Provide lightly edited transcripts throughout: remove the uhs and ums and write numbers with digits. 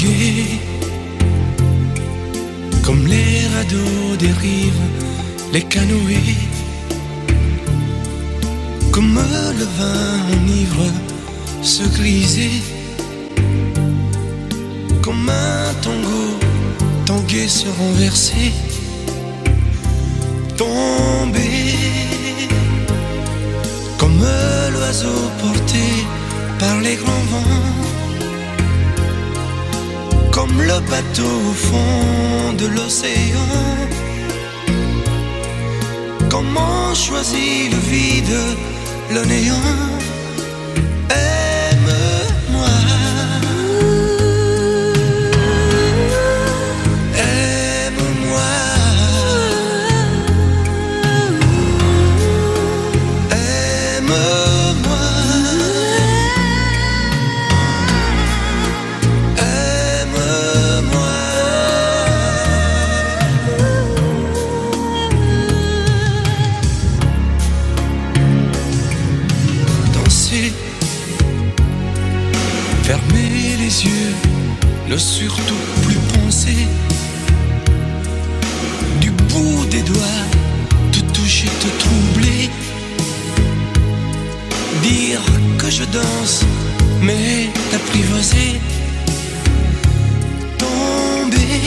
tanguer, comme les radeaux des rives, les canoës, comme le vin enivre se griser, comme un tango tanguer se renverser, tomber, comme l'oiseau porté par les grands vents, comme le bateau au fond de l'océan. Comment choisit le vide, le néant? Aime-moi, aime-moi, aime-moi, aime-moi. Danser, fermer les yeux, ne surtout plus penser, du bout des doigts te toucher, te troubler, dire que je danse mais t'apprivoiser, tomber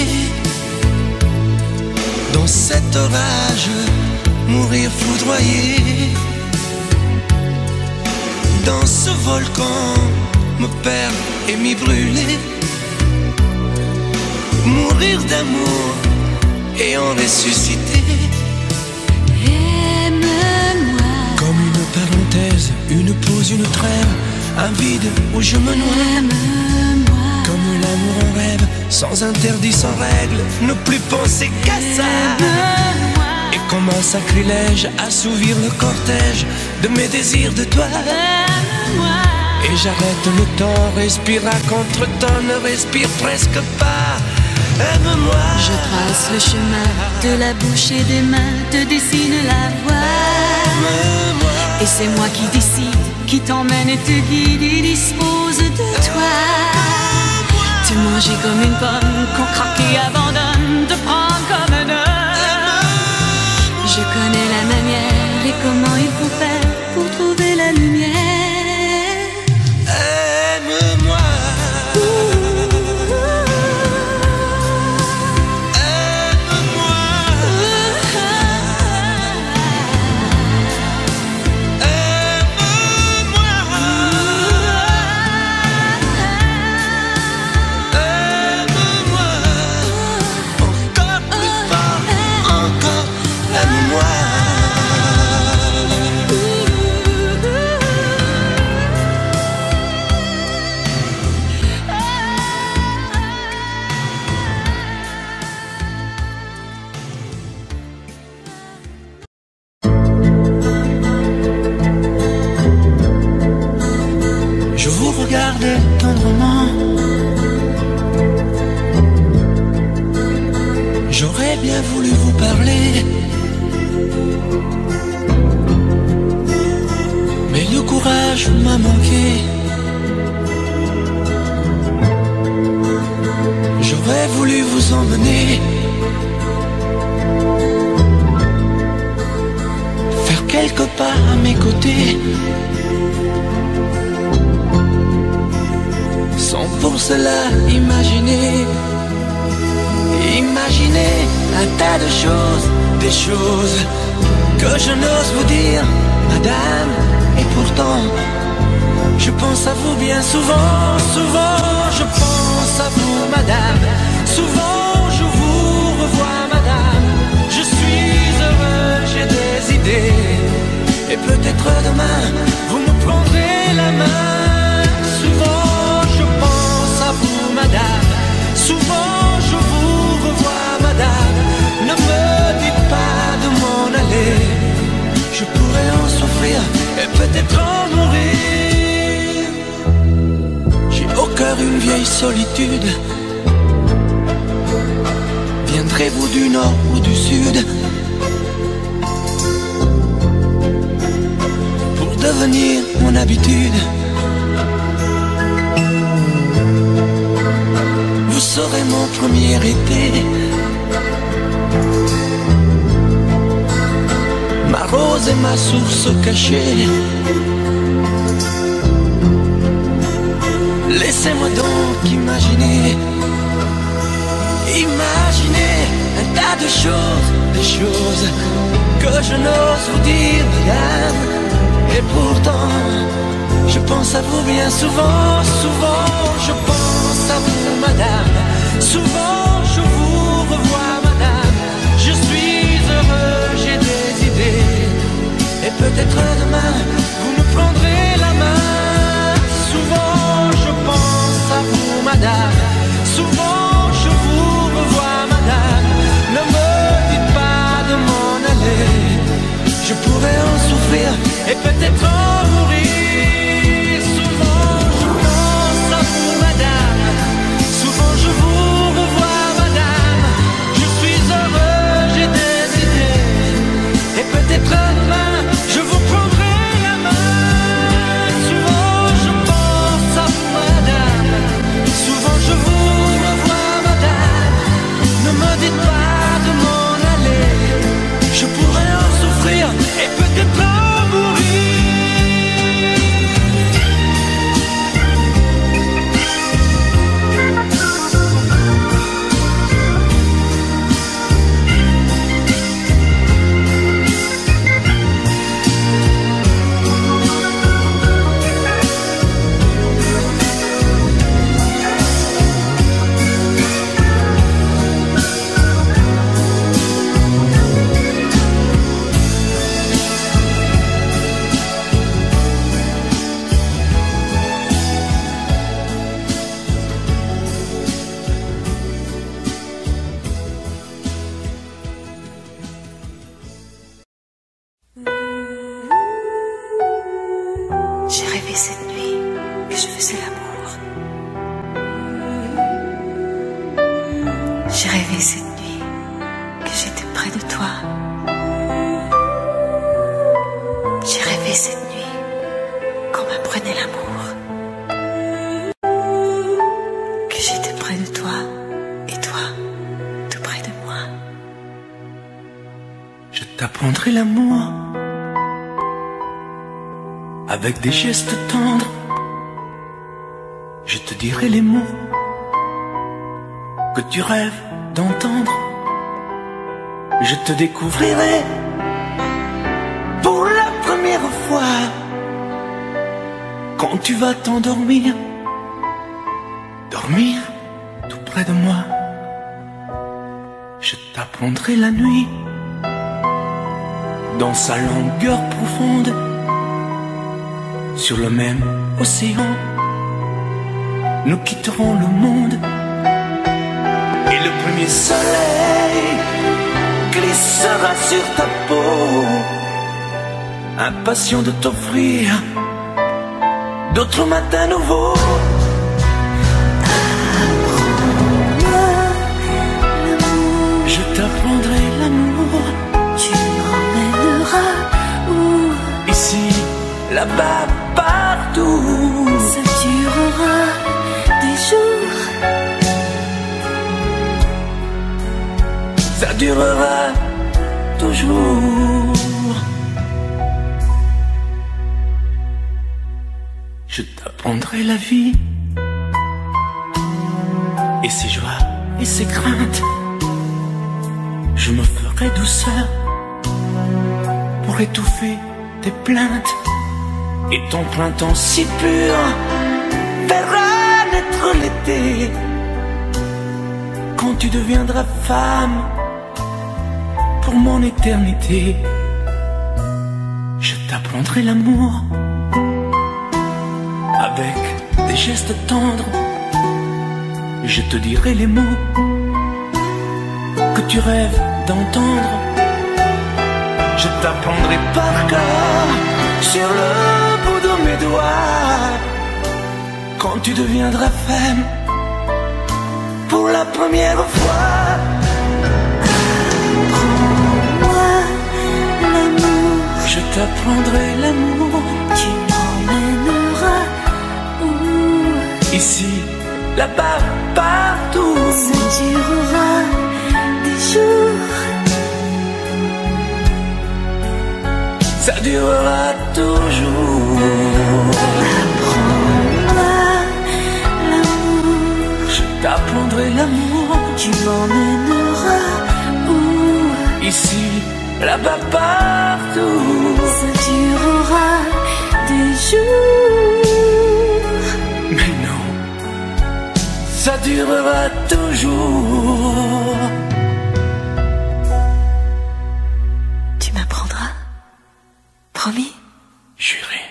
dans cet orage, mourir foudroyé, dans ce volcan me perdre et m'y brûler, mourir d'amour et en ressusciter. Aime-moi, Comme une parenthèse, une pause, une trêve, un vide où je me noie. aime-moi, Comme l'amour en rêve, sans interdit, sans règle, ne plus penser qu'à ça. aime-moi, Et comme un sacrilège, assouvir le cortège de mes désirs de toi. aime-moi. Et j'arrête le temps, respire à contre-temps, ne respire presque pas. Aime-moi. Je trace le chemin de la bouche et des mains, te dessine la voie. Aime-moi. Et c'est moi qui décide, qui t'emmène et te guide et dispose de toi. Te manger comme une pomme, qu'on craque et abandonne, te prendre comme un homme. Je connais la manière et comment il faut faire pour trouver la lumière. Aime-moi. Je vous regardais tendrement. J'aurais bien voulu vous parler, mais le courage m'a manqué. J'aurais voulu vous emmener, faire quelques pas à mes côtés, sans pour cela imaginer un tas de choses, des choses que je n'ose vous dire, madame. Et pourtant, je pense à vous bien souvent, souvent je pense à vous, madame. Souvent je vous revois, madame. Je suis heureux, j'ai des idées, et peut-être demain vous me prendrez la main. Souvent je pense à vous, madame. Souvent je vous revois, madame. Ne me dites pas de m'en aller, je pourrais en souffrir et peut-être en mourir. J'ai au cœur une vieille solitude. Viendrez-vous du nord ou du sud pour devenir mon habitude? mon premier été. Ma rose et ma source cachée. Laissez-moi donc imaginer, imaginer un tas de choses, des choses que je n'ose vous dire, madame. Et pourtant, je pense à vous bien souvent, souvent je pense à vous, madame. Souvent je vous revois, madame. Je suis heureux, j'ai des idées. Et peut-être demain, vous me prendrez la main. Souvent je pense à vous, madame. Souvent je vous revois, madame. Ne me dites pas de m'en aller. Je pourrais en souffrir et peut-être en mourir. Souvent je pense à vous, madame. Souvent je vous revois, madame. Je suis heureux, j'ai des idées. Et peut-être demain, je vous prendrai la main. Souvent je pense à vous, madame. Souvent je vous revois, madame. Ne me dites pas de m'en aller. Je pourrais en souffrir et peut-être en mourir. J'ai rêvé cette nuit que je faisais l'amour. J'ai rêvé cette nuit que j'étais près de toi. J'ai rêvé cette nuit qu'on m'apprenait l'amour. Que j'étais près de toi et toi tout près de moi. Je t'apprendrai l'amour avec des gestes tendres. Je te dirai les mots que tu rêves d'entendre. Je te découvrirai pour la première fois quand tu vas t'endormir, dormir tout près de moi. Je t'apprendrai la nuit dans sa longueur profonde. Sur le même océan, nous quitterons le monde. Et le premier soleil glissera sur ta peau, impatient de t'offrir d'autres matins nouveaux. Apprends-moi l'amour. Je t'apprendrai l'amour. Tu m'emmèneras où? Ici, là-bas, partout. Ça durera des jours. Ça durera toujours. Je t'apprendrai la vie et ses joies et ses craintes. Je me ferai douceur pour étouffer tes plaintes. Et ton printemps si pur verra naître l'été. Quand tu deviendras femme pour mon éternité, je t'apprendrai l'amour avec des gestes tendres. Je te dirai les mots que tu rêves d'entendre. Je t'apprendrai par cœur sur le bout de mes doigts quand tu deviendras femme pour la première fois. Apprends-moi l'amour. Je t'apprendrai l'amour. Tu m'emmèneras où? Ici, là-bas partout. Ça durera des jours, ça durera toujours. Apprends-moi l'amour, Je t'apprendrai l'amour. tu m'emmèneras où? Ici, là-bas partout. Ça durera des jours, Mais non, ça durera toujours. tu m'apprendras, promis? Juré.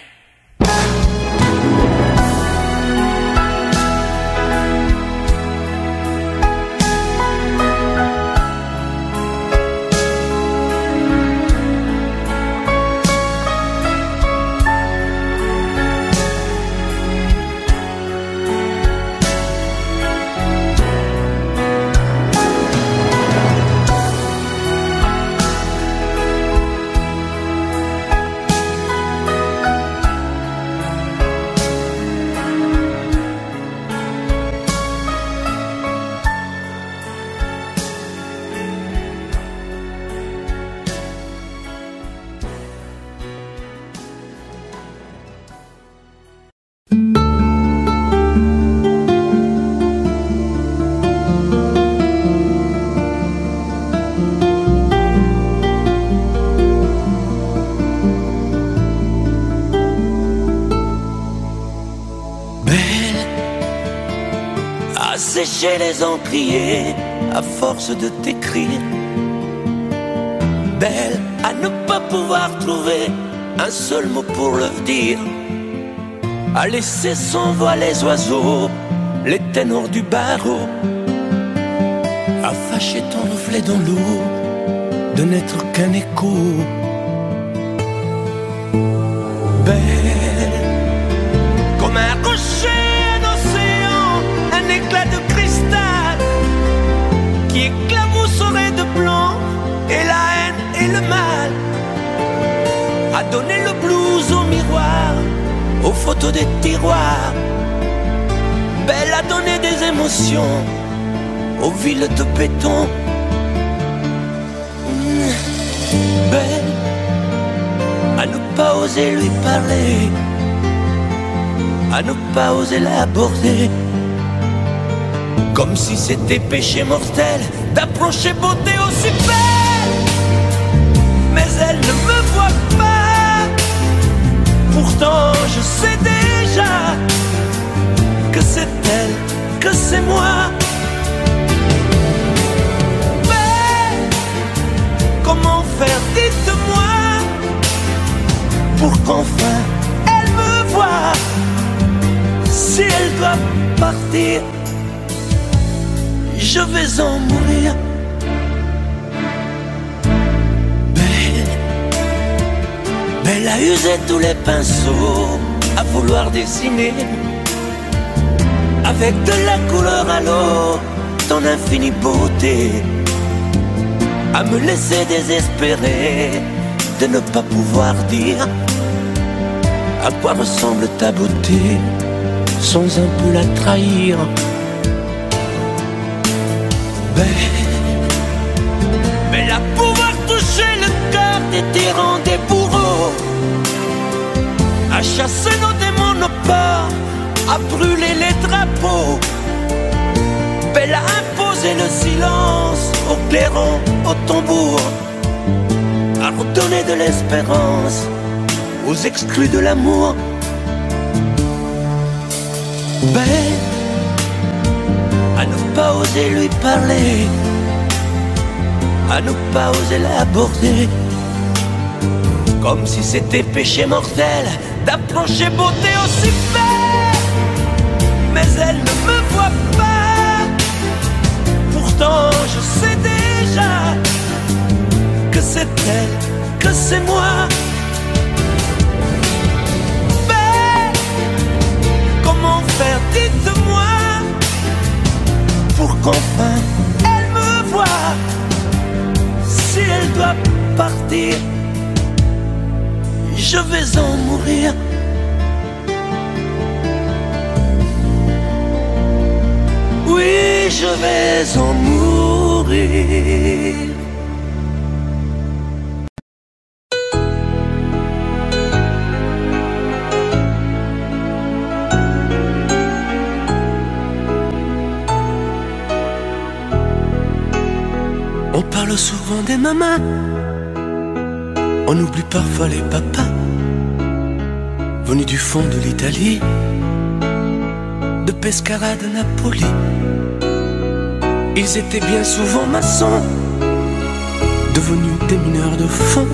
Sécher les encriers à force de t'écrire. Belle à ne pas pouvoir trouver un seul mot pour le dire. À laisser s'envoler les oiseaux, les ténors du barreau. À fâcher ton reflet dans l'eau, de n'être qu'un écho. Belle comme un rocher, un éclat de cristal qui éclabousserait de blanc et la haine et le mal. A donné le blues au miroir, aux photos des tiroirs. Belle a donné des émotions aux villes de béton. Belle à ne pas oser lui parler, à ne pas oser l'aborder. Comme si c'était péché mortel d'approcher beauté aussi belle. Mais elle ne me voit pas. Pourtant je sais déjà que c'est elle, que c'est moi. Mais comment faire, dites-moi, pour qu'enfin elle me voie. Si elle doit partir, je vais en mourir. Belle, Belle a usé tous les pinceaux à vouloir dessiner avec de la couleur à l'eau ton infinie beauté, à me laisser désespérer de ne pas pouvoir dire à quoi ressemble ta beauté sans un peu la trahir. Belle à pouvoir toucher le cœur des tyrans, des bourreaux, à chasser nos démons, nos peurs, à brûler les drapeaux. Belle à imposer le silence aux clairons, aux tambours, à redonner de l'espérance aux exclus de l'amour. Belle à ne pas oser lui parler, à ne pas oser l'aborder. Comme si c'était péché mortel d'approcher beauté aussi belle. Mais elle ne me voit pas. Pourtant je sais déjà que c'est elle, que c'est moi. Belle, comment faire, dites-moi, pour qu'enfin elle me voie. Si elle doit partir, je vais en mourir. je vais en mourir. On parle souvent des mamans, on oublie parfois les papas, venus du fond de l'Italie, de Pescara, de Napoli. Ils étaient bien souvent maçons, devenus des mineurs de fond.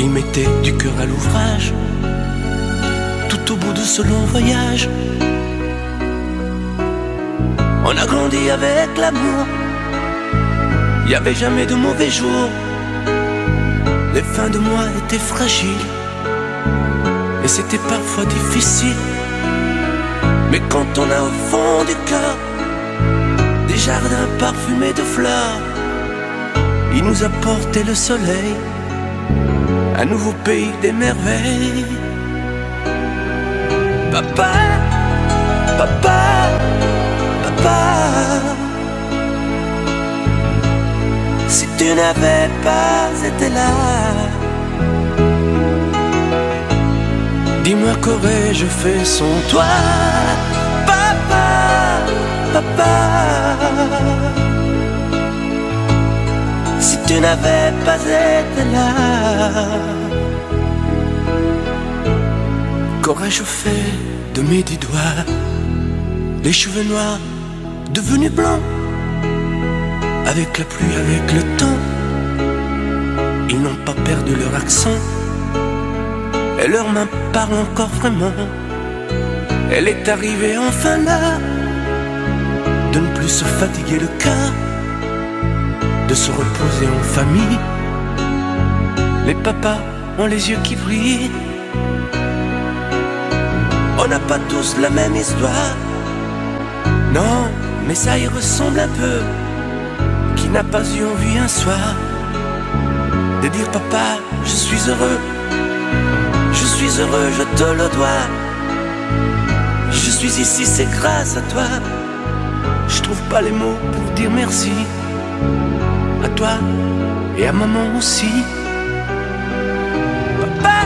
Ils mettaient du cœur à l'ouvrage, tout au bout de ce long voyage. On a grandi avec l'amour, il n'y avait jamais de mauvais jours. Les fins de mois étaient fragiles et c'était parfois difficile. Mais quand on a au fond du cœur des jardins parfumés de fleurs, il nous a porté le soleil, un nouveau pays des merveilles. Papa, papa, papa, si tu n'avais pas été là, dis-moi qu'aurais-je fait sans toi. Papa, papa, si tu n'avais pas été là, qu'aurais-je fait de mes 10 doigts? Les cheveux noirs devenus blancs, avec la pluie, avec le temps, ils n'ont pas perdu leur accent. Et leurs mains parlent encore vraiment. Elle est arrivée enfin là, de ne plus se fatiguer le cœur, de se reposer en famille. Les papas ont les yeux qui brillent. On n'a pas tous la même histoire, non, mais ça y ressemble un peu. Qui n'a pas eu envie un soir de dire papa, je suis heureux, je suis heureux, je te le dois. Je suis ici, c'est grâce à toi. Je trouve pas les mots pour dire merci à toi et à maman aussi. Papa,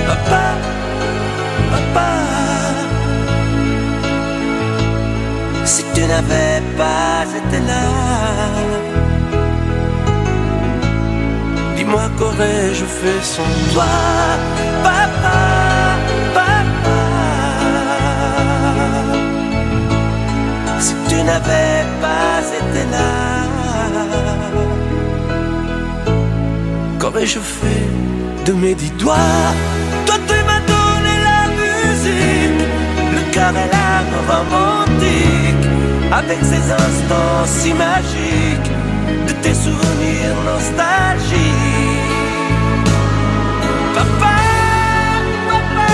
papa, papa, si tu n'avais pas été là, dis-moi qu'aurais-je fait sans toi. Papa, papa, si tu n'avais pas été là, qu'aurais-je fait de mes 10 doigts? Toi tu m'as donné la musique, le cœur et l'âme romantique, avec ces instants si magiques de tes souvenirs nostalgiques. Papa, papa,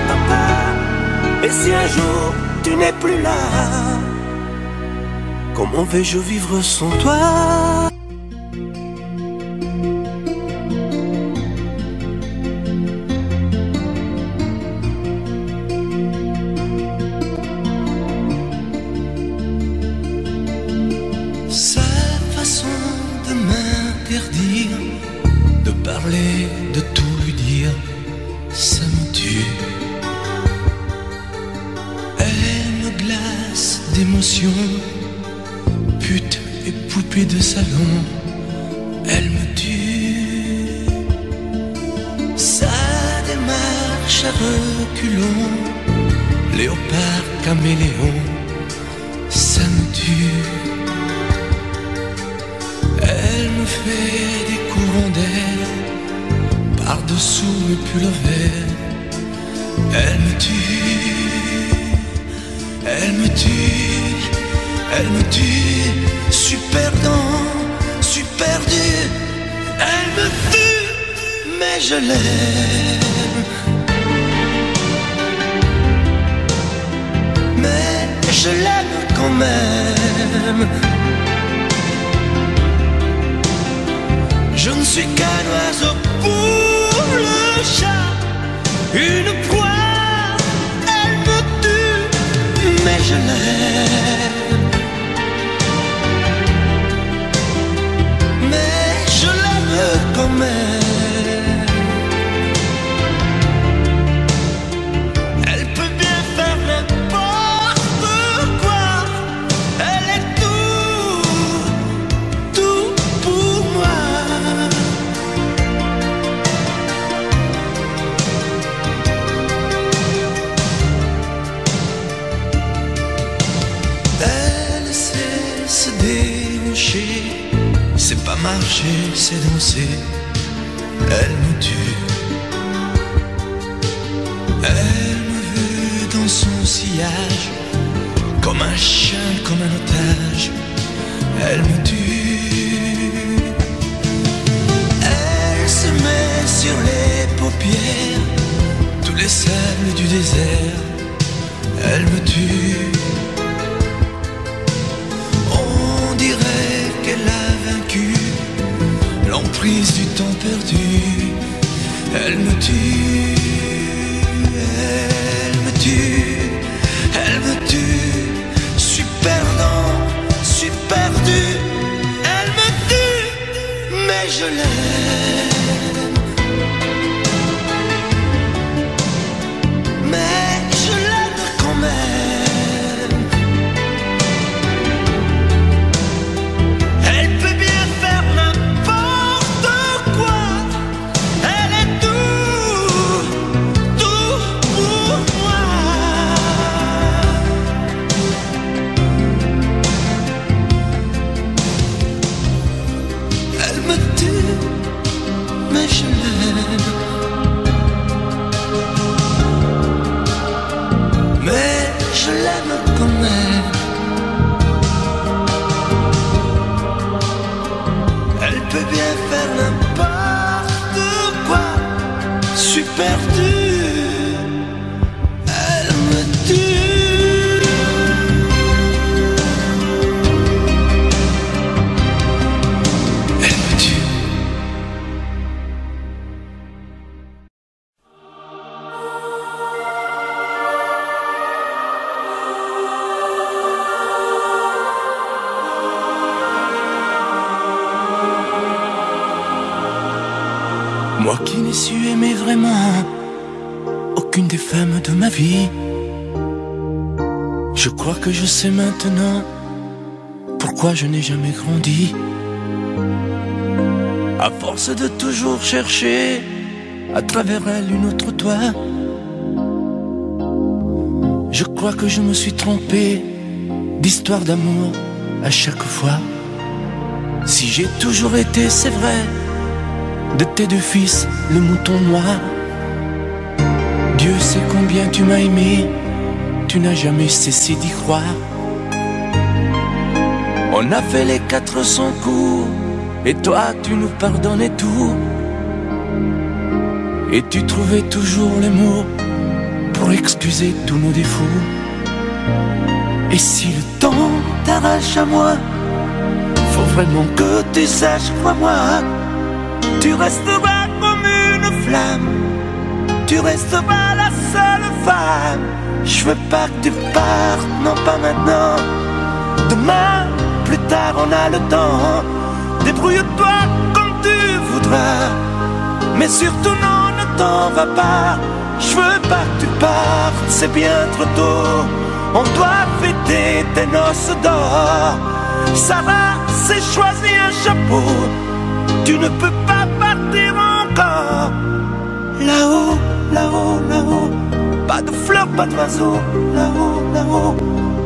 papa, et si un jour tu n'es plus là, comment vais-je vivre sans toi? De parler, de tout lui dire, ça me tue. Elle me glace d'émotion, pute et poupée de salon, elle me tue. Sa démarche à reculons, léopard caméléon, ça me tue. Elle me fait des courants d'air par-dessous mes pulls verts. Elle me tue, elle me tue, elle me tue. Super dent, super dur. Elle me tue, mais je l'aime. Mais je l'aime quand même. Je ne suis qu'un oiseau pour le chat, une proie, elle me tue, mais je l'aime. Mais je l'aime quand même. Elle peut bien faire n'importe quoi. Elle est tout pour moi. Elle sait se déhancher. C'est pas marcher, c'est danser. Elle me tue. Elle me veut dans son sillage, comme un chien, comme un otage. Elle me tue. Elle se met sur les paupières tous les sables du désert. Elle me tue. On dirait qu'elle a vaincu l'emprise du temps perdu. Elle me tue. Elle me tue. Elle me tue. Je suis perdant, je suis perdu. Elle me tue, mais je l'aime. Mais je l'aime quand même. Elle peut bien faire n'importe quoi. Elle est tout pour moi. Elle me tue, mais je l'aime. Mais je l'aime quand même. Elle peut bien faire n'importe quoi. Je suis perdu. Elle me tue. Elle me tue. Moi qui n'ai su aimer vraiment aucune des femmes de ma vie, je crois que je sais maintenant pourquoi je n'ai jamais grandi. À force de toujours chercher à travers elle une autre toi, je crois que je me suis trompé d'histoire d'amour à chaque fois. Si j'ai toujours été, c'est vrai, de tes deux fils, le mouton noir. Dieu sait combien tu m'as aimé, tu n'as jamais cessé d'y croire. On a fait les 400 coups, et toi tu nous pardonnais tout. Et tu trouvais toujours les mots pour excuser tous nos défauts. Et si le temps t'arrache à moi, faut vraiment que tu saches, crois-moi, tu resteras comme une flamme, tu resteras la seule femme. Je veux pas que tu partes, non pas maintenant. Demain, plus tard on a le temps. Débrouille-toi comme tu voudras, mais surtout non, ne t'en va pas. Je veux pas que tu partes, c'est bien trop tôt. On doit fêter tes noces d'or. Sarah s'est choisi un chapeau, tu ne peux pas partir encore. Là-haut, là-haut, là-haut, pas de fleurs, pas d'oiseaux. Là-haut, là-haut,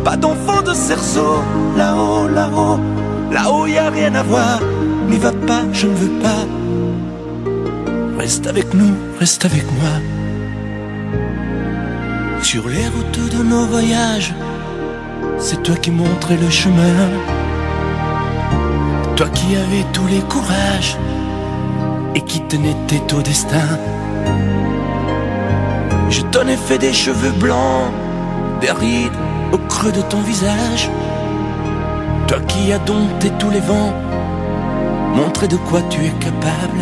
pas d'enfants de cerceau. Là-haut, là-haut, là-haut y a rien à voir. N'y va pas, je ne veux pas. Reste avec nous, reste avec moi. Sur les routes de nos voyages, c'est toi qui montrais le chemin. Toi qui avais tous les courages et qui tenais tête au destin. Je t'en ai fait des cheveux blancs, des rides au creux de ton visage. Toi qui as dompté tous les vents, montré de quoi tu es capable.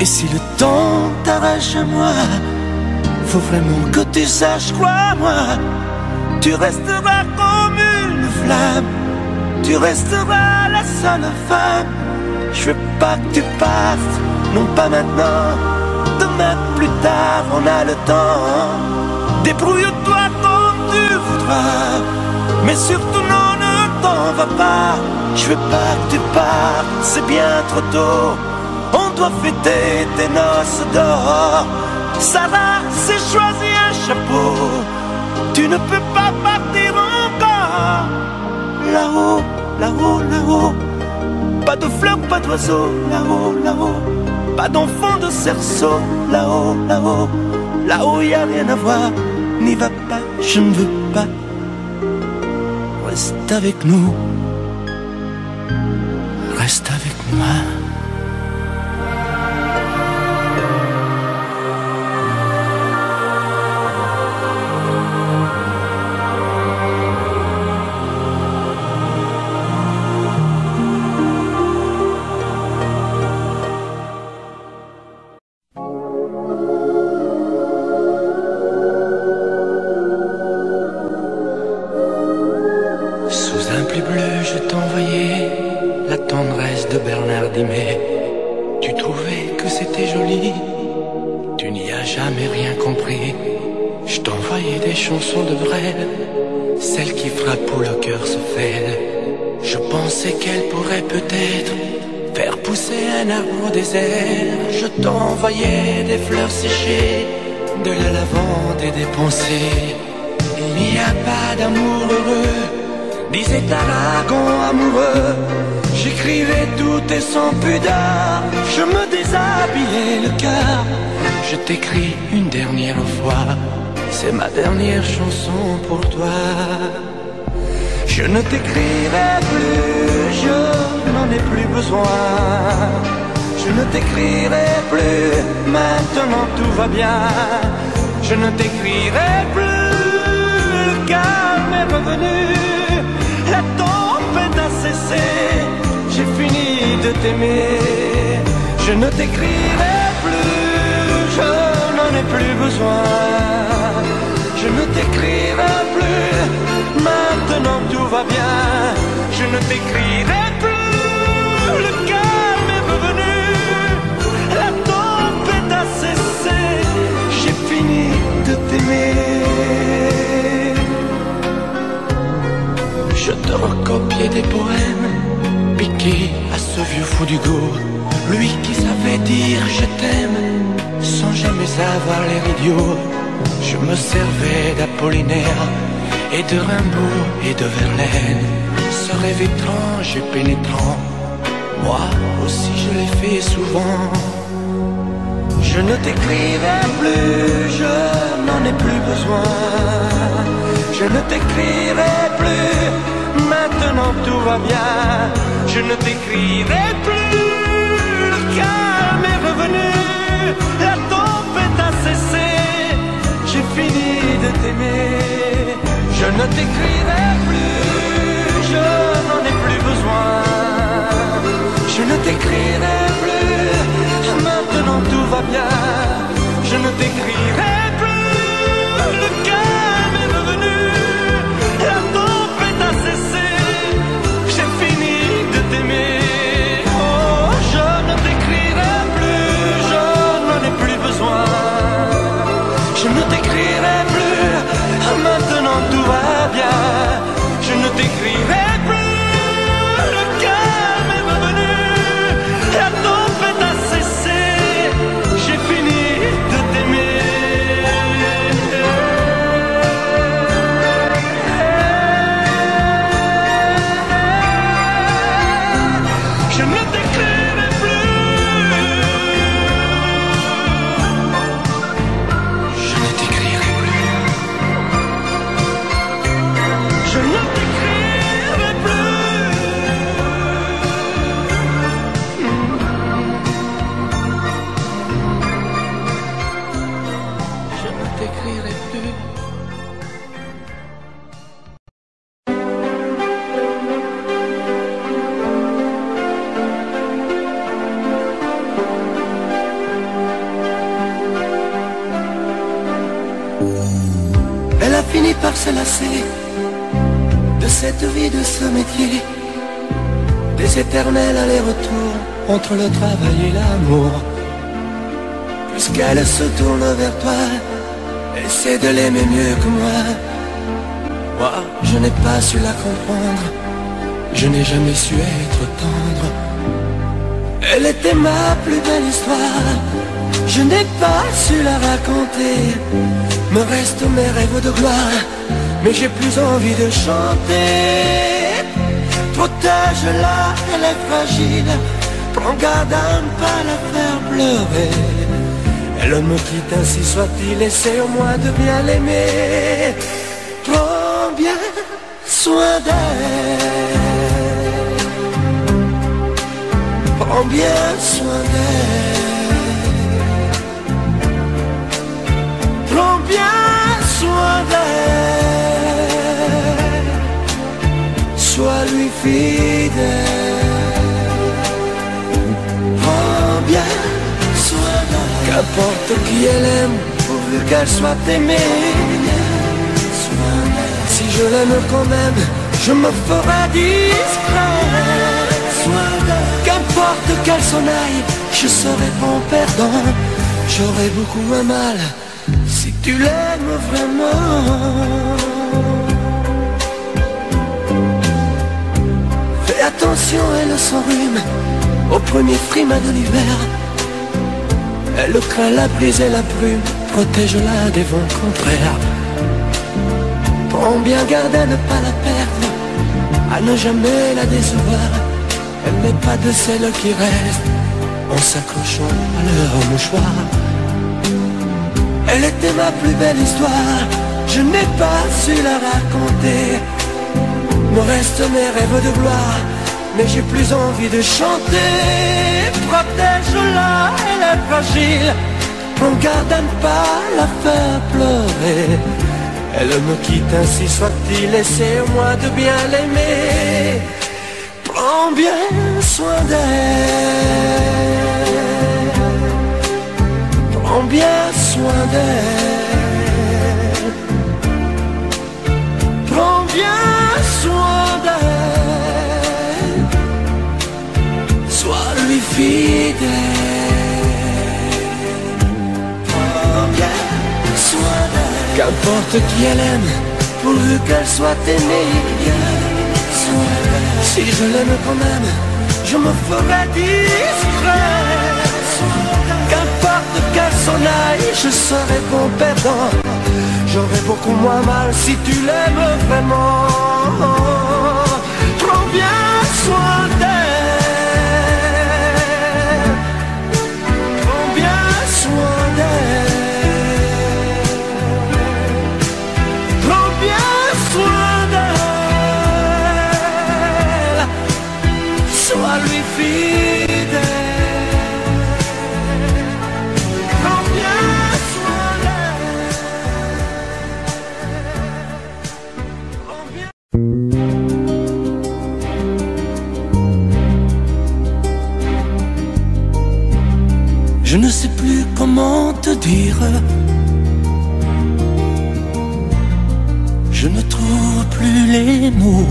Et si le temps t'arrache à moi, faut vraiment que tu saches, crois-moi, Tu resteras comme une flamme, tu resteras la seule femme. Je veux pas que tu partes, non pas maintenant, demain plus tard on a le temps. Débrouille-toi comme tu voudras, mais surtout non, ne t'en va pas. Je veux pas que tu partes, c'est bien trop tôt. On doit fêter tes noces d'or. Sarah s'est choisi un chapeau, tu ne peux pas partir encore. Là-haut, là-haut, là-haut, pas de fleurs, pas d'oiseaux. Là-haut, là-haut, pas d'enfants de cerceau. Là-haut, là-haut, là-haut y a rien à voir. N'y va pas, je ne veux pas. Reste avec nous, reste avec moi. Tu trouvais que c'était joli, tu n'y as jamais rien compris. Je t'envoyais des chansons de Brel, celles qui frappent où le cœur se fêle. Je pensais qu'elle pourrait peut-être faire pousser un arbre au désert. Je t'envoyais des fleurs séchées, de la lavande et des pensées. Il n'y a pas d'amour heureux, disait Aragon amoureux. J'écrivais tout et sans pudeur, je me déshabillais le cœur. Je t'écris une dernière fois, c'est ma dernière chanson pour toi. Je ne t'écrirai plus, je n'en ai plus besoin. Je ne t'écrirai plus, maintenant tout va bien. Je ne t'écrirai plus, le calme est revenu. La tempête a cessé, j'ai fini de t'aimer. Je ne t'écrirai plus, je n'en ai plus besoin. Je ne t'écrirai plus, maintenant tout va bien. Je ne t'écrirai plus, le calme est revenu. La tempête a cessé, j'ai fini de t'aimer. Je te recopiais des poèmes piqués à ce vieux fou d'Hugo, lui qui savait dire je t'aime sans jamais avoir l'air idiot. Je me servais d'Apollinaire et de Rimbaud et de Verlaine, ce rêve étrange et pénétrant, moi aussi je l'ai fait souvent. Je ne t'écrirai plus, je n'en ai plus besoin. Je ne t'écrirai plus, maintenant tout va bien. Je ne t'écrirai plus, le calme est revenu. La tempête a cessé, j'ai fini de t'aimer. Je ne t'écrirai plus, je n'en ai plus besoin. Je ne t'écrirai plus, maintenant tout va bien. Je ne t'écrirai plus, le calme est revenu. La tempête a cessé, j'ai fini de t'aimer. Oh, je ne t'écrirai plus, je n'en ai plus besoin. Je ne t'écrirai plus, maintenant tout va bien. Je ne t'écrirai plus, le calme est revenu. La tempête a cessé, j'ai fini de t'aimer. Je ne t'écrirai plus. Je ne t'écrirai plus. lassé de cette vie, de ce métier, des éternels allers-retours entre le travail et l'amour. Puisqu'elle se tourne vers toi, essaie de l'aimer mieux que moi. Moi, je n'ai pas su la comprendre, je n'ai jamais su être tendre. Elle était ma plus belle histoire, je n'ai pas su la raconter. Me restent mes rêves de gloire, mais j'ai plus envie de chanter. Protège-la, elle est fragile, prends garde à ne pas la faire pleurer. Elle me quitte, ainsi soit-il, essaie au moins de bien l'aimer. Prends bien soin d'elle, prends bien soin d'elle, prends bien soin d'elle, sois lui fidèle. Prends bien soin d'elle, qu'importe qui elle aime, pourvu qu'elle soit aimée. Si je l'aime quand même, je me ferai discret. Qu'importe qu'elle s'en aille, je serai bon perdant. J'aurai beaucoup moins mal si tu l'aimes vraiment. Fais attention, elle s'enrhume au premier frima de l'hiver. Elle craint la brise et la brume, protège-la des vents contraires. Prends bien garde à ne pas la perdre, à ne jamais la décevoir. Elle n'est pas de celles qui restent en s'accrochant à leur mouchoir. Elle était ma plus belle histoire, je n'ai pas su la raconter. Me restent mes rêves de gloire, mais j'ai plus envie de chanter. Protège-la, elle est fragile, prends garde à ne pas la faire pleurer. Elle me quitte, ainsi soit-il, essaie au moins de bien l'aimer. Prends bien soin d'elle, prends bien soin d'elle, prends bien soin d'elle, sois lui fidèle. Prends bien soin d'elle, qu'importe qui elle aime, pourvu qu'elle soit aimée. Si je l'aime quand même, je me ferai discret. Qu'importe qu'elle s'en aille, je serai bon perdant. J'aurai beaucoup moins mal si tu l'aimes vraiment. Prends bien soin d'elle, prends bien soin d'elle, prends bien soin d'elle, sois lui fidèle. Prends bien soin d'elle, prends bien. Je ne sais plus comment te dire, je ne trouve plus les mots.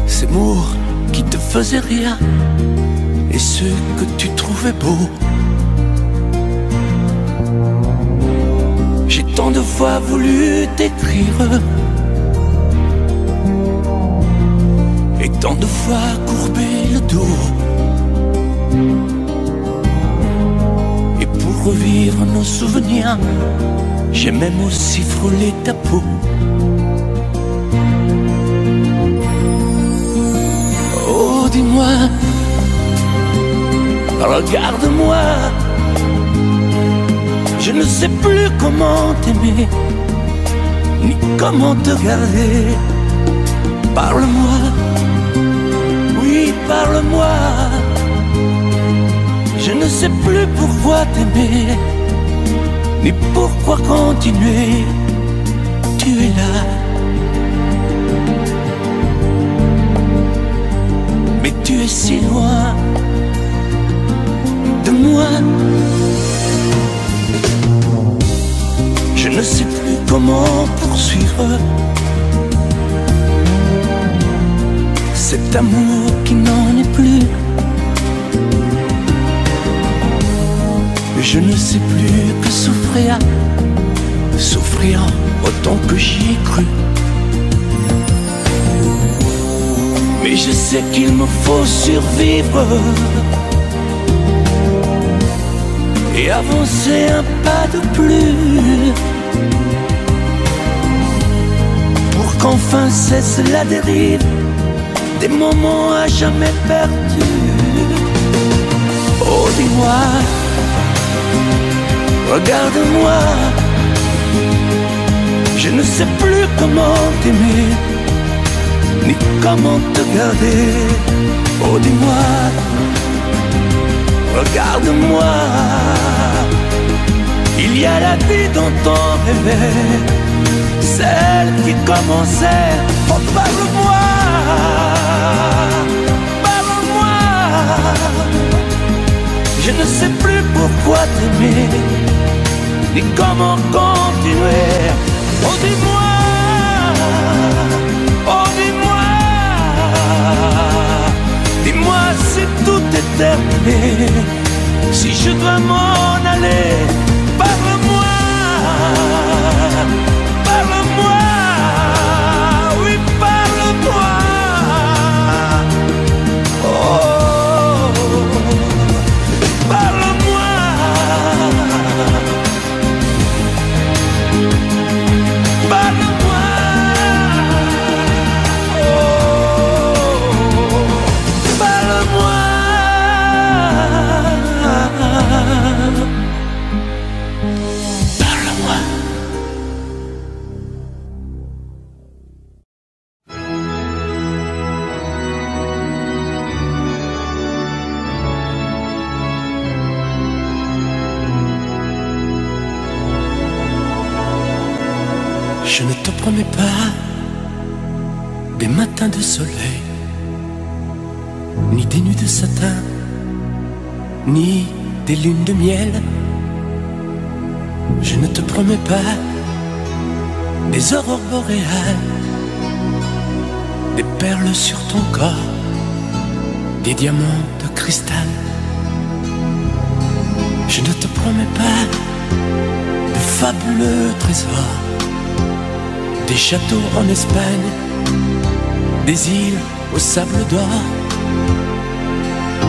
Ces mots qui te faisaient rire et ceux que tu trouvais beaux. J'ai tant de fois voulu t'écrire et tant de fois courbé le dos. Et pour revivre nos souvenirs, j'ai même aussi frôlé ta peau. Oh, dis-moi, regarde-moi, je ne sais plus comment t'aimer, ni comment te garder. Parle-moi, oui, parle-moi. Je ne sais plus pourquoi t'aimer, ni pourquoi continuer. Tu es là, mais tu es si loin de moi. Je ne sais plus comment poursuivre cet amour qui n'en est plus. Je ne sais plus que souffrir, souffrir autant que j'y ai cru. Mais je sais qu'il me faut survivre et avancer un pas de plus pour qu'enfin cesse la dérive des moments à jamais perdus. Oh, dis-moi, regarde-moi, je ne sais plus comment t'aimer, ni comment te garder. Oh, dis-moi, regarde-moi, il y a la vie dont on rêvait, celle qui commençait. Oh, parle-moi, parle-moi, je ne sais plus pourquoi t'aimer, ni comment continuer. Oh, dis-moi, oh, dis-moi, dis-moi si tout est terminé, si je dois m'en aller. Parle-moi, parle-moi, oui, parle-moi. Oh, parle-moi. Parle-moi, oh, parle-moi. Parle-moi. Je ne te promets pas des matins de soleil, ni des nuits de satin, ni des lunes de miel. Je ne te promets pas des aurores boréales, des perles sur ton corps, des diamants de cristal. Je ne te promets pas de fabuleux trésors, des châteaux en Espagne, des îles au sable d'or.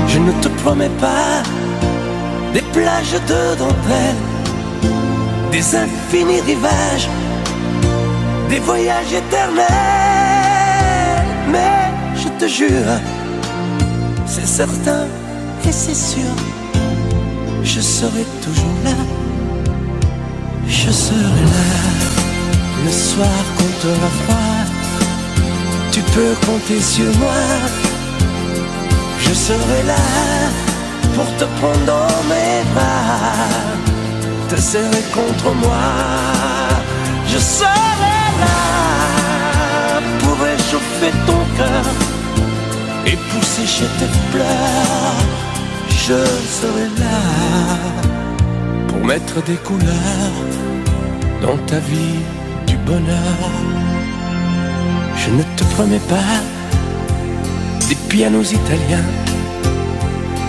Je ne te promets pas des plages de dentelle, des infinis rivages, des voyages éternels. Mais je te jure, c'est certain et c'est sûr, je serai toujours là, je serai là. Le soir quand t'auras froid, tu peux compter sur moi. Je serai là pour te prendre dans mes bras, te serrer contre moi. Je serai là pour réchauffer ton cœur et pour sécher tes pleurs. Je serai là pour mettre des couleurs dans ta vie du bonheur. Je ne te promets pas des pianos italiens,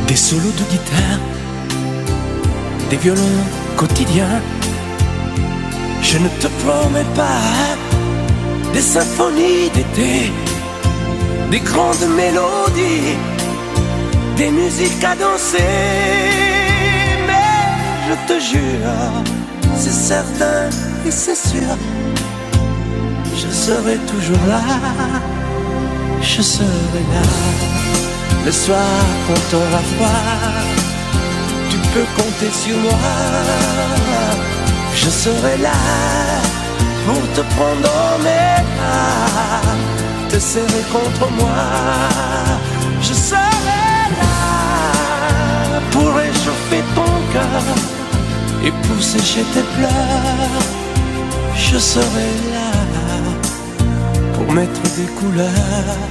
des solos de guitare, des violons quotidiens. Je ne te promets pas des symphonies d'été, des grandes mélodies, des musiques à danser. Mais je te jure, c'est certain et c'est sûr, je serai toujours là, je serai là. Le soir quand t'auras froid, tu peux compter sur moi. Je serai là pour te prendre dans mes bras, te serrer contre moi. Je serai là pour réchauffer ton cœur et pour sécher tes pleurs. Je serai là pour mettre des couleurs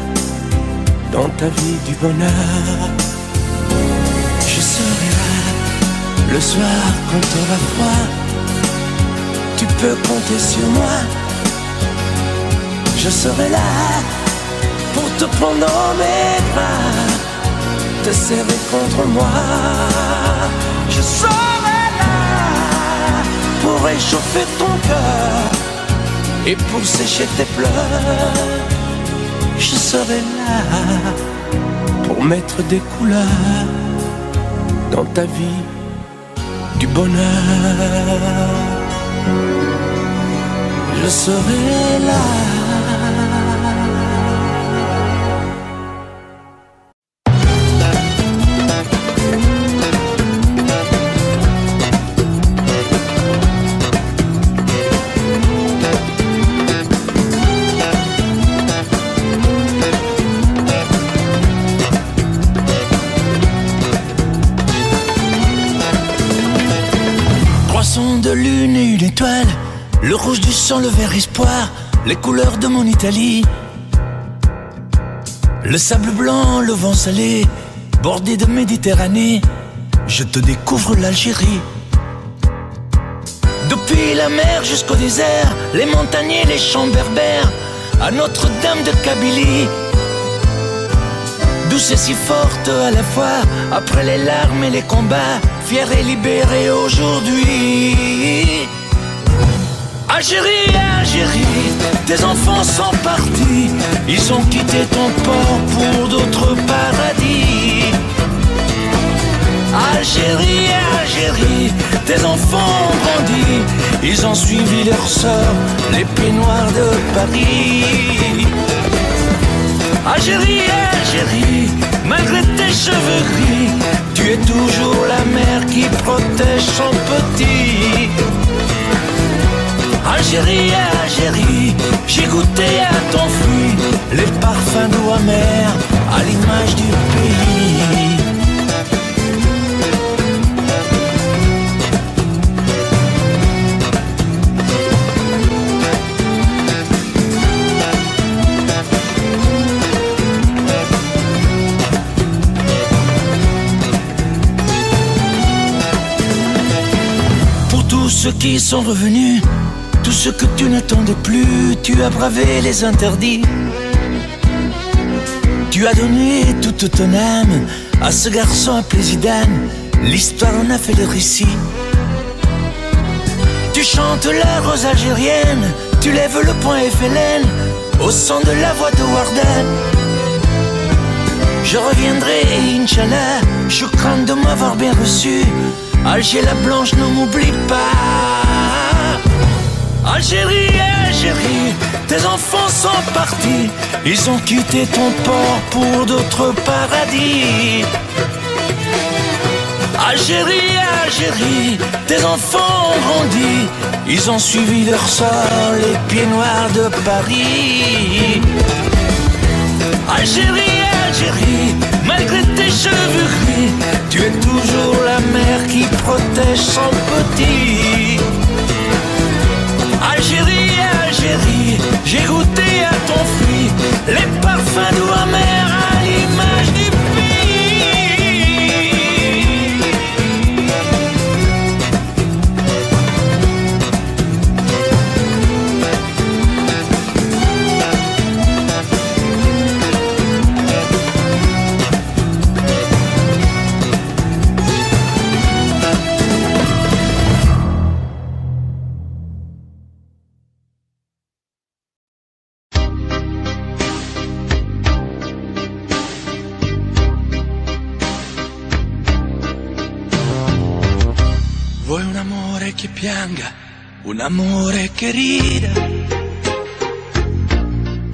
dans ta vie du bonheur. Je serai là le soir quand t'auras froid, tu peux compter sur moi. Je serai là pour te prendre dans mes bras, te serrer contre moi. Je serai là pour réchauffer ton cœur et pour sécher tes pleurs. Je serai là pour mettre des couleurs dans ta vie, du bonheur. Je serai là. De lune et une étoile, le rouge du sang, le vert espoir, les couleurs de mon Italie. Le sable blanc, le vent salé, bordé de Méditerranée, je te découvre l'Algérie. Depuis la mer jusqu'au désert, les montagniers, les champs berbères, à Notre-Dame de Kabylie. Douce et si forte à la fois, après les larmes et les combats, fière et libérée aujourd'hui. Algérie, Algérie, tes enfants sont partis, ils ont quitté ton port pour d'autres paradis. Algérie, Algérie, tes enfants ont grandi, ils ont suivi leur sœur, les pieds noirs de Paris. Algérie, Algérie, malgré tes cheveux gris, tu es toujours la mère qui protège son petit. Algérie, Algérie, j'ai goûté à ton fruit, les parfums doux amers à l'image du pays. Ceux qui sont revenus, tous ceux que tu n'attendais plus, tu as bravé les interdits. Tu as donné toute ton âme à ce garçon appelé Zidane, l'histoire en a fait le récit. Tu chantes la rose algérienne, tu lèves le point FLN au son de la voix de Wardan. Je reviendrai, Inch'Allah, choukran de m'avoir bien reçu. Alger la blanche, ne m'oublie pas. Algérie, Algérie, tes enfants sont partis, ils ont quitté ton port pour d'autres paradis. Algérie, Algérie, tes enfants ont grandi, ils ont suivi leur sort, les pieds noirs de Paris. Algérie, Algérie, malgré tes cheveux gris, tu es toujours la mère qui protège son petit. Algérie, Algérie, j'ai goûté à ton fruit, les parfums doux amers à l'image du Vuoi un amore che pianga, un amore che rida,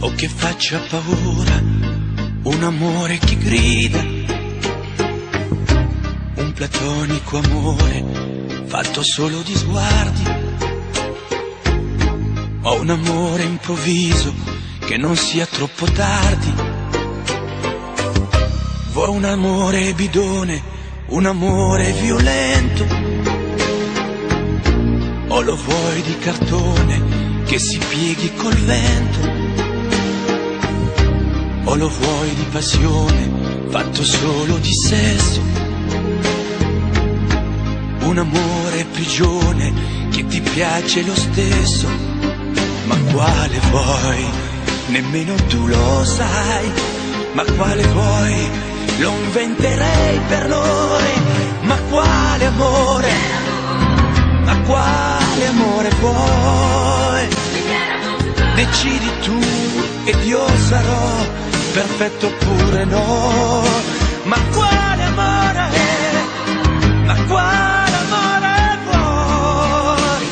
o che faccia paura, un amore che grida, un platonico amore fatto solo di sguardi, o un amore improvviso che non sia troppo tardi. Vuoi un amore bidone, un amore violento, o lo vuoi di cartone che si pieghi col vento, o lo vuoi di passione fatto solo di sesso, un amore prigione che ti piace lo stesso, ma quale vuoi? Nemmeno tu lo sai, ma quale vuoi? Lo inventerei per noi, ma quale amore? Ma quale amore vuoi? Decidi tu ed io sarò perfetto oppure no, ma quale amore? Ma quale amore vuoi?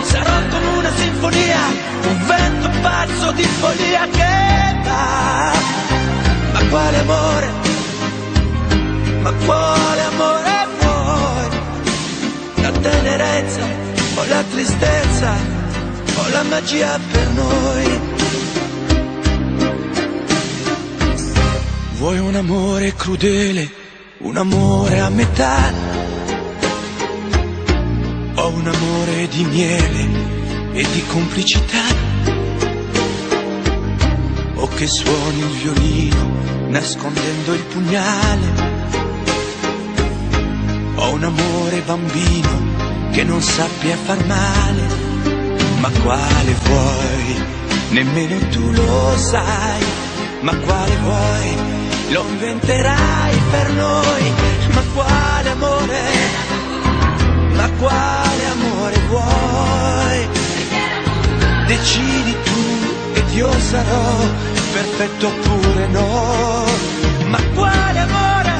Sarò come una sinfonia, un vento pazzo di follia che va. Ma quale amore? Ma quale amore vuoi? La tenerezza o la tristezza o la magia per noi? Vuoi un amore crudele, un amore a metà, o un amore di miele e di complicità? O che suoni il violino nascondendo il pugnale, o un amore bambino che non sappia far male? Ma quale vuoi? Nemmeno tu lo sai, ma quale vuoi? Lo inventerai per noi, ma quale amore? Ma quale amore vuoi? Decidi tu ed io sarò perfetto oppure no, ma quale amore?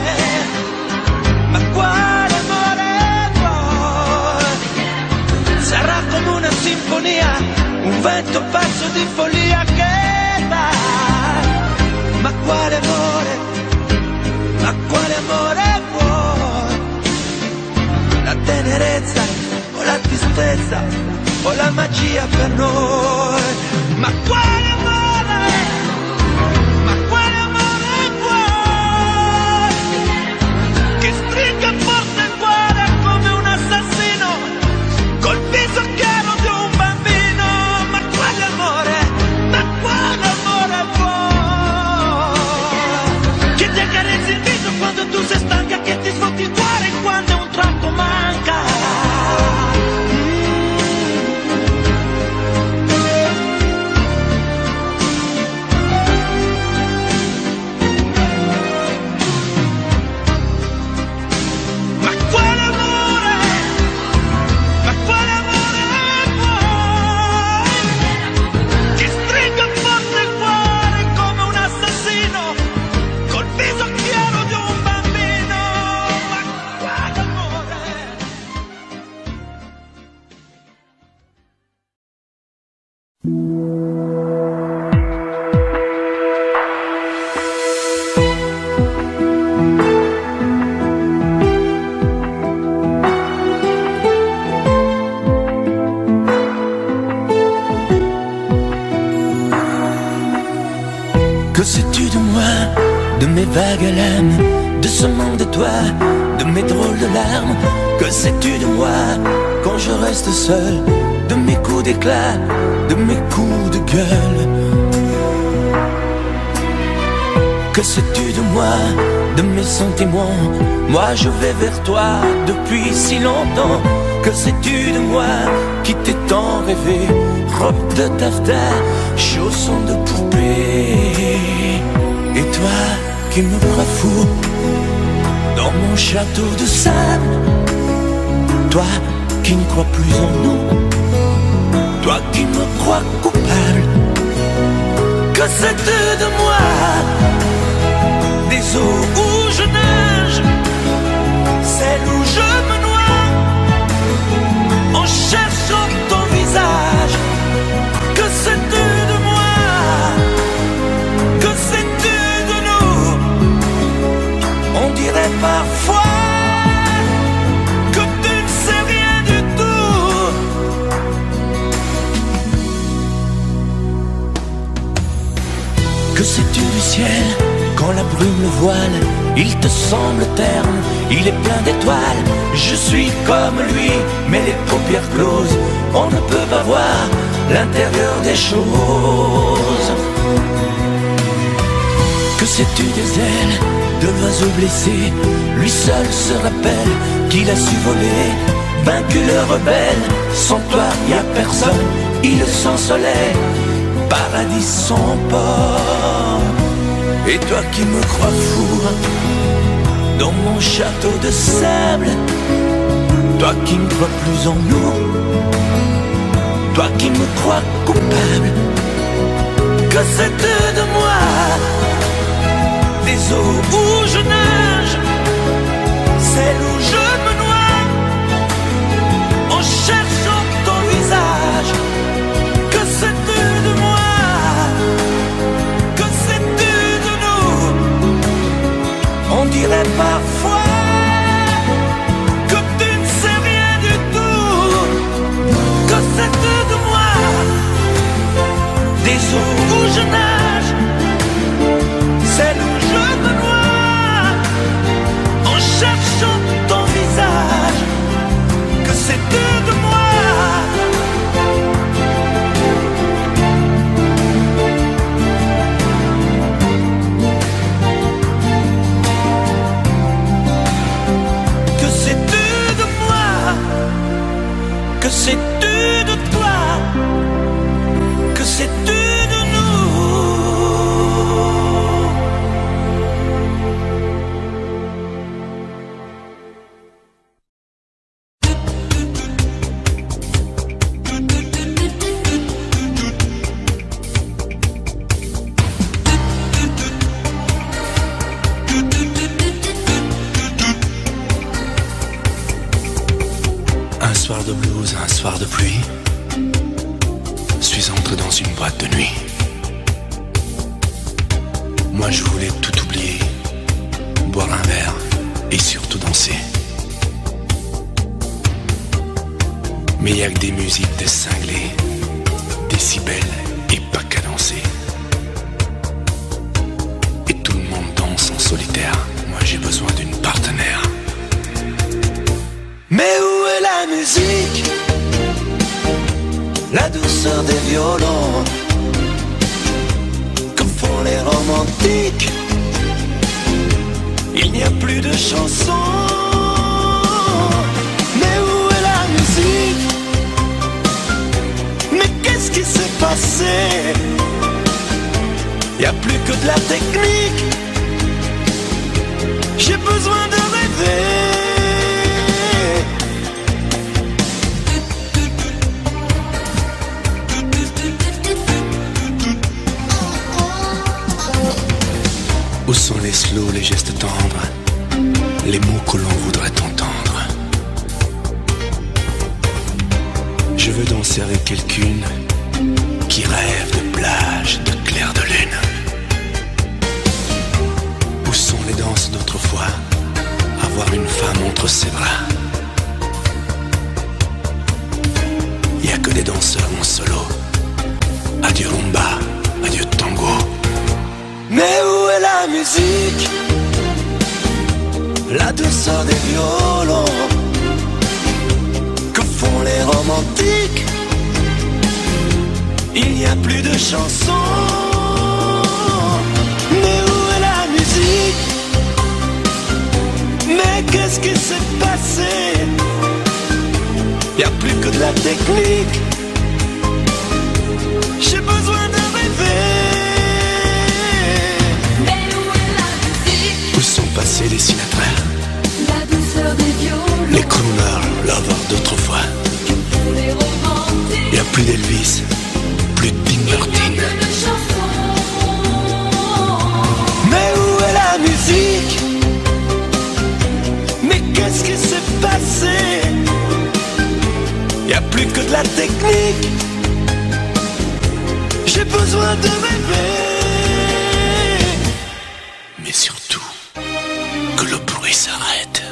Ma quale amore vuoi? Sarà come una sinfonia, un vento pazzo di follia che va. Ma quale amore? Ma quale amore vuoi? La tenerezza o la tristezza o la magia per noi? Ma quale amore? Ma quale amore vuoi? Che stringa forte il cuore come un assassino col viso chiaro di un bambino? Ma quale amore? Ma quale amore vuoi? Che ti accarezzi il viso quando tu sei stanca, che ti sfotti il cuore quando un tratto manca. Que sais-tu de moi, de mes vagues à l'âme, de ce monde de toi, de mes drôles de larmes? Que sais-tu de moi quand je reste seul, de mes coups d'éclat, de mes coups de gueule? Que sais-tu de moi, de mes sentiments? Moi je vais vers toi depuis si longtemps. Que sais-tu de moi qui t'ai tant rêvé? Robe de taffetas, chaussons de poupée. Et toi qui me crois fou dans mon château de sable, toi qui ne crois plus en nous, toi qui me crois coupable. Que sais-tu de moi, des eaux où je nage, celles où je me noie en cherchant ton visage? Que sais-tu de moi? Que sais-tu de nous? On dirait parfois que tu ne sais rien du tout. Que sais-tu du ciel quand la brume le voile? Il te semble terne, il est plein d'étoiles. Je suis comme lui, mais les paupières closes, on ne peut pas voir l'intérieur des choses. Que sais-tu des ailes de l'oiseau blessé? Lui seul se rappelle qu'il a su voler vaincu le rebelle. Sans toi y a personne, île sans soleil, paradis sans port. Et toi qui me crois fou dans mon château de sable, toi qui ne crois plus en nous, toi qui me crois coupable, que c'est de moi des eaux où je nage, celle où je me noie, en cherchant ton visage, que c'est de moi, que c'est de nous. On dirait parfois que tu ne sais rien du tout, que c'est de moi des eaux où je nage, celle où je me noie, en cherchant ton visage, que c'est de moi. Que c'est de moi, que c'est de toi, que c'est de Un soir de blues, un soir de pluie, suis entré dans une boîte de nuit. Moi je voulais tout oublier, boire un verre et surtout danser. Mais y a que des musiques des cinglés, décibels et pas cadencés. Et tout le monde danse en solitaire, moi j'ai besoin d'une partenaire. Mais où est la musique, la douceur des violons, que font les romantiques? Il n'y a plus de chansons. Mais où est la musique? Mais qu'est-ce qui s'est passé? Il n'y a plus que de la technique. J'ai besoin de rêver. Où sont les slows, les gestes tendres, les mots que l'on voudrait entendre? Je veux danser avec quelqu'une qui rêve de plage, de clair de lune. Où sont les danses d'autrefois, avoir une femme entre ses bras? Y a que des danseurs en solo. Adieu rumba, adieu tango. Mais où est la musique, la douceur des violons, que font les romantiques? Il n'y a plus de chansons. Mais où est la musique? Mais qu'est-ce qui s'est passé? Il n'y a plus que de la technique. J'ai besoin de rêver. Passés les Sinatra, La douceur des violons, les crooners, lovers d'autrefois. les romantiques, Y a plus d'Elvis, plus de Dean Martin. Mais où est la musique? Mais qu'est-ce qui s'est passé? Y a plus que de la technique. J'ai besoin de rêver. Mais surtout, que le bruit s'arrête.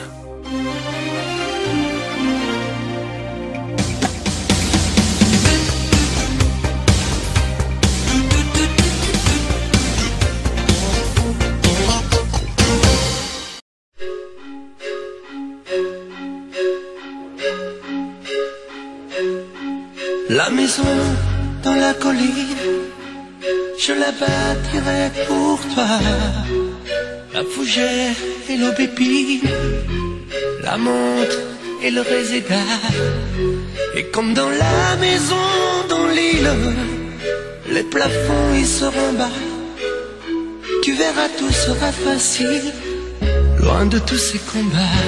La maison dans la colline, je la bâtirai pour toi. La fougère et l'aubépine, la menthe et le réséda. Et comme dans la maison, dans l'île, les plafonds y seront bas. Tu verras, tout sera facile, loin de tous ces combats.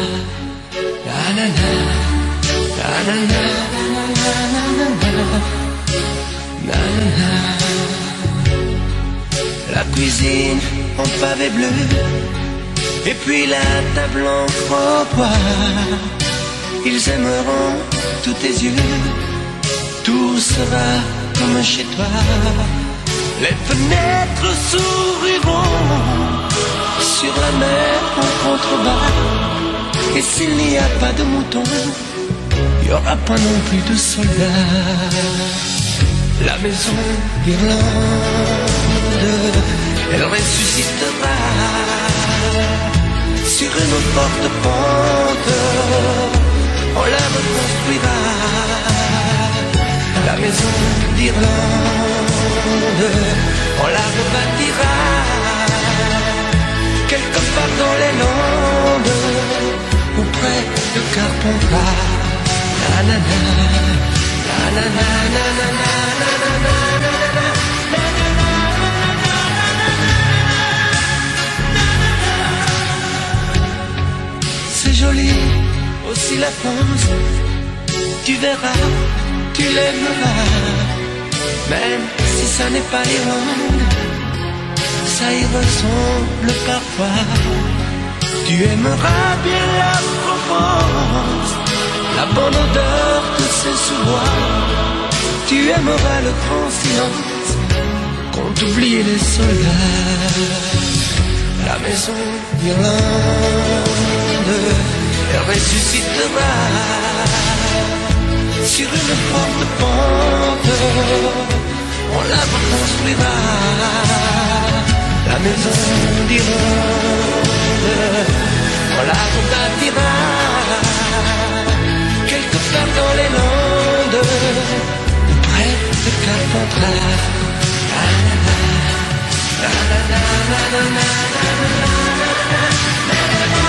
La la la, la la la, la la la, la la. La cuisine en pavé bleu, et puis la table en croix. Ils aimeront tous tes yeux, tout sera comme chez toi. Les fenêtres s'ouvriront sur la mer en contrebas. Et s'il n'y a pas de moutons, il n'y aura pas non plus de soldats. La maison d'Irlande, elle ressuscitera sur une forte pente. On la reconstruira. La maison d'Irlande, on la rebâtira quelque part dans les Landes ou près de Carpentras. La la la, la la la, la la la, la la la. C'est joli aussi la France, tu verras, tu l'aimeras. Même si ça n'est pas l'Irlande, ça y ressemble parfois. Tu aimeras bien la Provence, la bonne odeur de ses sous-bois. Tu aimeras le grand silence quand oublies les soldats. La maison d'Irlande, elle ressuscitera sur une forte pente. On la reconstruira. La maison d'Irlande, on la rebâtira quelque part dans les Landes, près de Carpentras. La la la, la la la, la la la, la la la.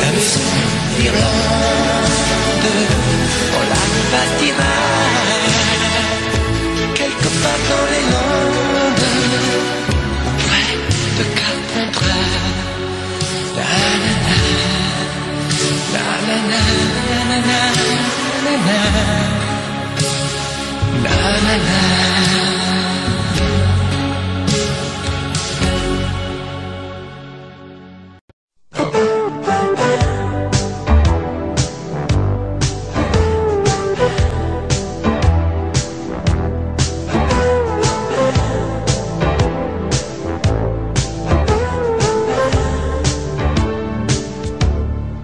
La maison d'Irlande, on la bâtira quelque part dans les Landes, près de Carpentras. La la la, la la la, la la la, la la la.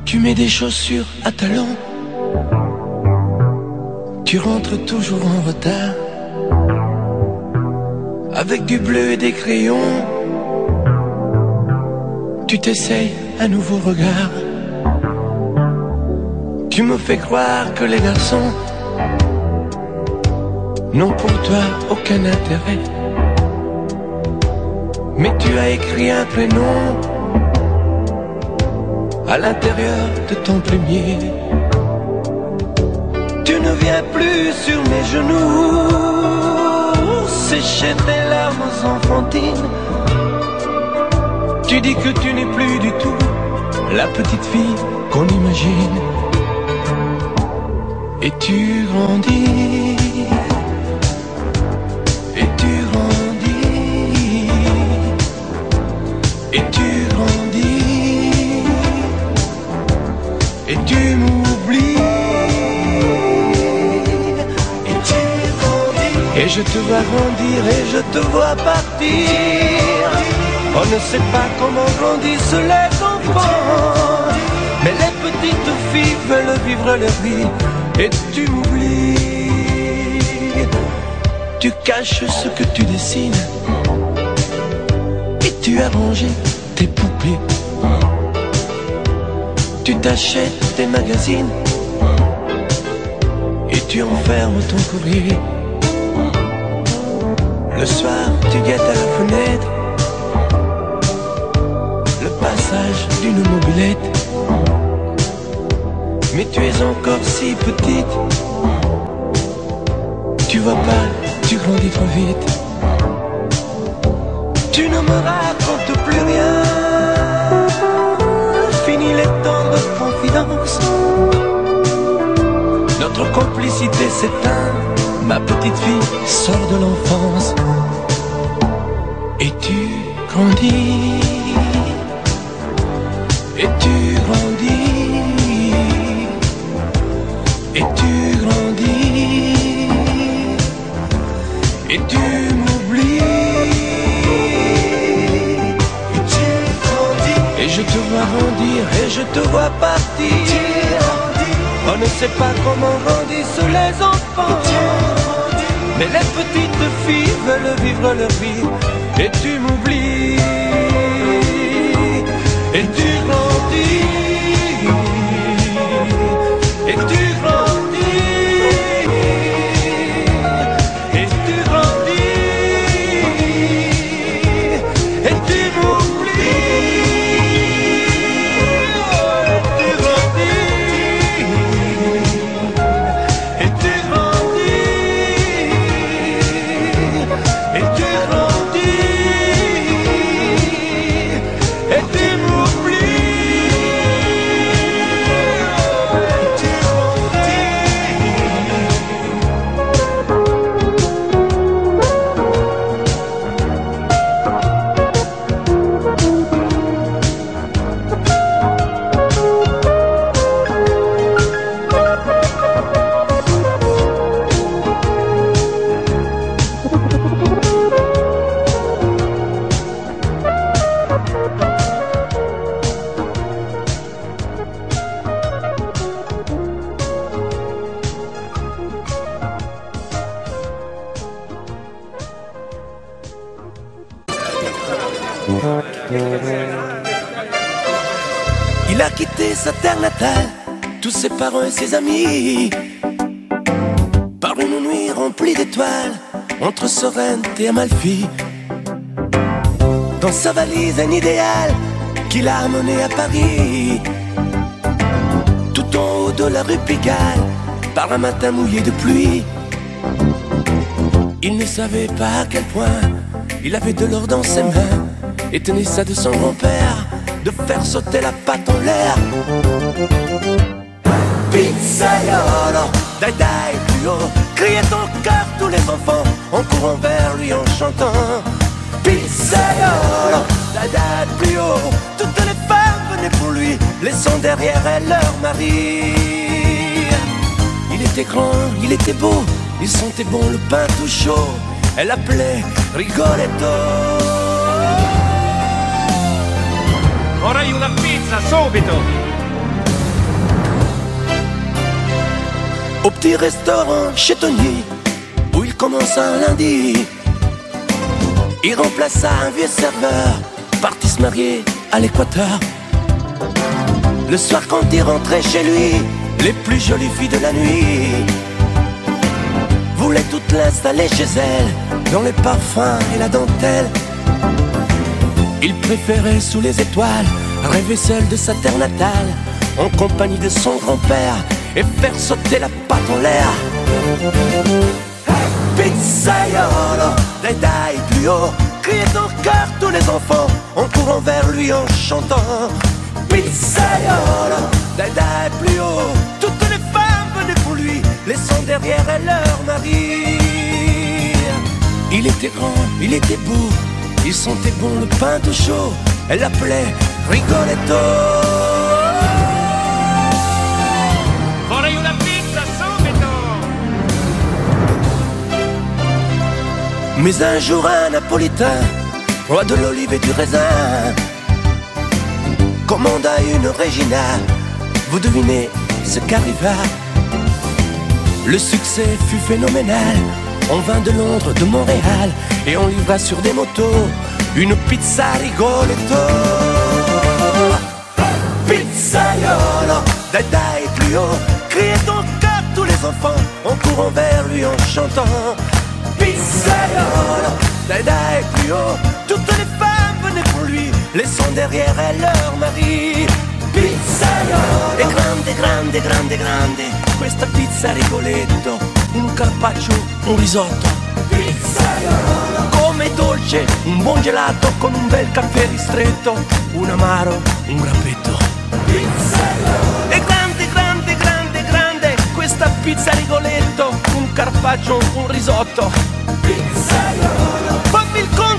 Tu mets des chaussures à talons, tu rentres toujours en retard, avec du bleu et des crayons. Tu t'essayes un nouveau regard. Tu me fais croire que les garçons n'ont pour toi aucun intérêt. Mais tu as écrit un prénom à l'intérieur de ton plumier. Tu ne viens plus sur mes genoux sécher tes larmes enfantines. Tu dis que tu n'es plus du tout la petite fille qu'on imagine. Et tu grandis, et tu grandis, et tu grandis, et tu m'oublies, et tu grandis. Et je te vois grandir et je te vois partir. On ne sait pas comment grandissent les enfants, mais les petites filles veulent vivre leur vie. Et tu m'oublies. Tu caches ce que tu dessines, et tu as rangé tes poupées. Tu t'achètes des magazines et tu enfermes ton courrier. Le soir, tu guettes à la fenêtre le passage d'une mobilette. Mais tu es encore si petite, tu vois pas, tu grandis trop vite. Tu ne me racontes plus rien. Fini les tendres confidences. Notre complicité s'éteint. Ma petite fille sort de l'enfance. Et tu grandis. Et tu grandis. Et tu grandis. Et tu m'oublies. Et tu grandis. Et je te vois grandir. Et je te vois partir. On ne sait pas comment grandissent les enfants. Mais les petites filles veulent vivre leur vie. Et tu m'oublies. Et tu grandis. Et tu grandis. Et tu grandis. Et tu m'oublies. Et tu grandis. Et tu grandis. Et tu grandis. Et tu Il a quitté sa terre natale, tous ses parents et ses amis, par une nuit remplie d'étoiles, entre Sorrente et Amalfi. Dans sa valise un idéal qu'il a amené à Paris, tout en haut de la rue Pigalle, par un matin mouillé de pluie. Il ne savait pas à quel point il avait de l'or dans ses mains, et tenait ça de son grand-père, de faire sauter la patte en l'air. Pizzaiolo, dai dai plus haut, criait en chœur tous les enfants, en courant vers lui en chantant. Pizzaiolo, dai dai plus haut, toutes les femmes venaient pour lui, laissant derrière elles leur mari. Il était grand, il était beau, il sentait bon le pain tout chaud. Elle l'appelait Rigoletto. Vorrei una pizza, subito! Au petit restaurant chez Tony, où il commença un lundi, il remplaça un vieux serveur, parti se marier à l'Équateur. Le soir quand il rentrait chez lui, les plus jolies filles de la nuit voulaient toutes l'installer chez elle, dans les parfums et la dentelle. Il préférait sous les étoiles rêver seul de sa terre natale, en compagnie de son grand-père, et faire sauter la patte en l'air. Pizzaiolo, dai dai plus haut, criaient en chœur tous les enfants, en courant vers lui en chantant. Pizzaiolo, dai dai plus haut, toutes les femmes venaient pour lui, laissant derrière elles leur mari. Il était grand, il était beau, il sentait bon le pain tout chaud. Elle l'appelait Rigoletto. Vorrei una pizza, subito! Mais un jour un Napolitain, roi de l'olive et du raisin, commanda une Regina. Vous devinez ce qu'arriva. Le succès fut phénoménal. On vint de Londres, de Montréal, et on livra sur des motos une pizza Rigoletto. Pizzaiolo, dai dai plus haut, criez donc à tous les enfants en courant vers lui en chantant. Pizzaiolo, dai dai plus haut, toutes les femmes venaient pour lui, laissant derrière elles leur mari. Pizzaiolo, e grande, grande, grande, grande, questa pizza a Rigoletto, un carpaccio, un risotto. Pizzaiolo, come dolce, un buon gelato con un bel caffè ristretto, un amaro, un grappetto. Pizzaiolo, e grande, grande, grande, grande, questa pizza a Rigoletto, un carpaccio, un risotto. Pizzaiolo, fammi il conto